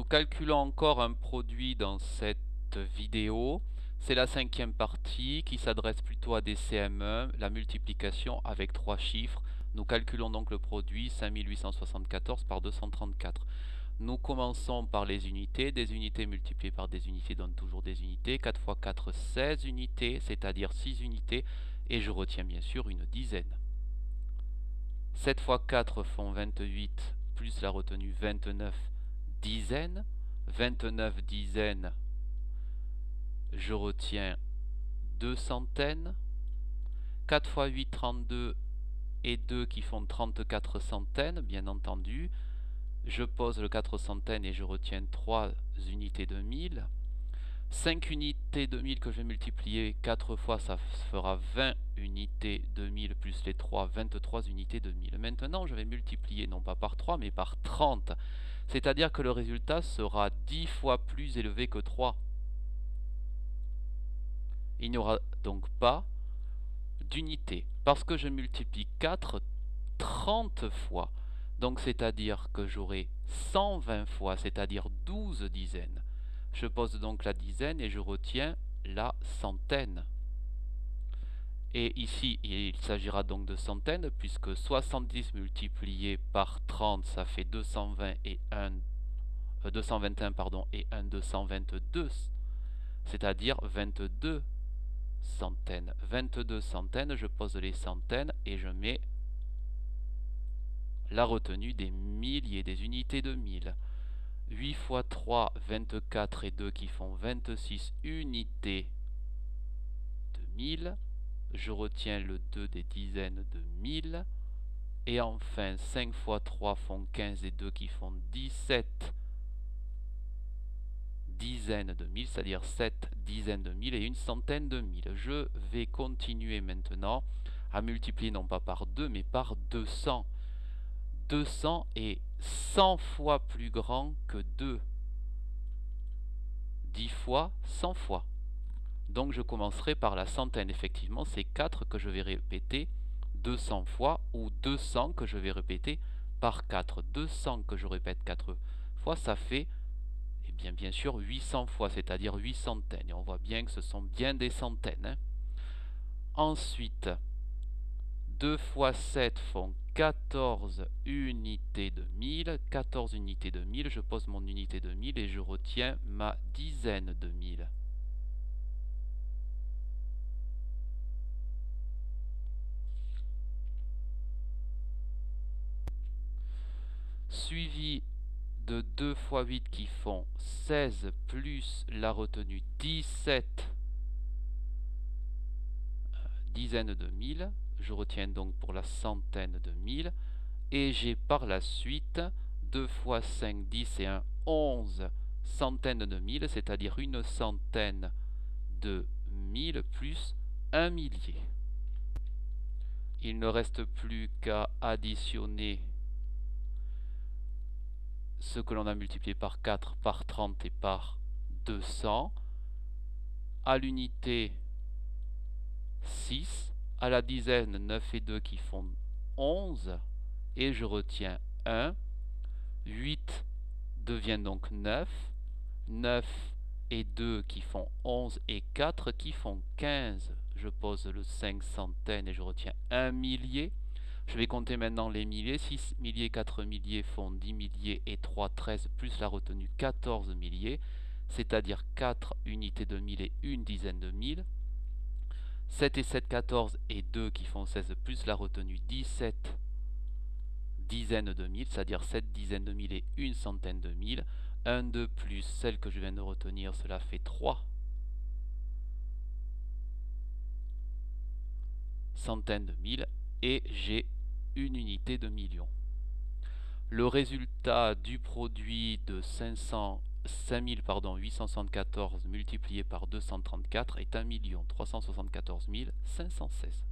Nous calculons encore un produit dans cette vidéo. C'est la 5e partie qui s'adresse plutôt à des CM1, la multiplication avec 3 chiffres. Nous calculons donc le produit 5874 par 234. Nous commençons par les unités. Des unités multipliées par des unités donnent toujours des unités. 4 x 4, 16 unités, c'est-à-dire 6 unités. Et je retiens bien sûr une dizaine. 7 x 4 font 28, plus la retenue 29 dizaines. 29 dizaines, je retiens 2 centaines. 4 x 8, 32 et 2 qui font 34 centaines, bien entendu. Je pose le 4 centaines et je retiens 3 unités de 1000. 5 unités de 1000 que je vais multiplier 4 fois, ça fera 20 unités de 1000 plus les 3, 23 unités de 1000. Maintenant, je vais multiplier non pas par 3, mais par 30. C'est-à-dire que le résultat sera 10 fois plus élevé que 3. Il n'y aura donc pas d'unité, parce que je multiplie 4 30 fois. Donc c'est-à-dire que j'aurai 120 fois, c'est-à-dire 12 dizaines. Je pose donc la dizaine et je retiens la centaine. Et ici, il s'agira donc de centaines, puisque 70 multiplié par 30, ça fait 220 et 221 pardon, et 1 222, c'est-à-dire 22 centaines. 22 centaines, je pose les centaines et je mets la retenue des milliers, des unités de 1000. 8 x 3, 24 et 2 qui font 26 unités de 1000. Je retiens le 2 des dizaines de 1000. Et enfin, 5 x 3 font 15 et 2 qui font 17 dizaines de 1000, c'est-à-dire 7 dizaines de 1000 et une centaine de 1000. Je vais continuer maintenant à multiplier non pas par 2 mais par 200. 200 est 100 fois plus grand que 2. 10 fois, 100 fois. Donc je commencerai par la centaine. Effectivement, c'est 4 que je vais répéter 200 fois, ou 200 que je vais répéter par 4. 200 que je répète 4 fois, ça fait, eh bien sûr, 800 fois, c'est-à-dire 8 centaines. Et on voit bien que ce sont bien des centaines, hein. Ensuite, 2 x 7 font 14 unités de 1000. 14 unités de 1000, je pose mon unité de 1000 et je retiens ma dizaine de 1000. Suivi de 2 x 8 qui font 16 plus la retenue 17 dizaines de 1000. Je retiens donc pour la centaine de 1000. Et j'ai par la suite 2 x 5, 10 et 1, 11 centaines de 1000, c'est-à-dire une centaine de 1000 plus un millier. Il ne reste plus qu'à additionner ce que l'on a multiplié par 4, par 30 et par 200. À l'unité 6, à la dizaine 9 et 2 qui font 11, et je retiens 1. 8 devient donc 9. 9 et 2 qui font 11 et 4 qui font 15. Je pose le 5 centaines et je retiens un millier. Je vais compter maintenant les milliers. 6 milliers, 4 milliers font 10 milliers et 3, 13 plus la retenue 14 milliers, c'est-à-dire 4 unités de 1000 et une dizaine de 1000. 7 et 7, 14 et 2 qui font 16 plus la retenue 17 dizaines de 1000, c'est-à-dire 7 dizaines de 1000 et une centaine de 1000. 1, 2 plus celle que je viens de retenir, cela fait 3 centaines de 1000 et j'ai une unité de million. Le résultat du produit de 5874 multiplié par 234 est 1 374 516.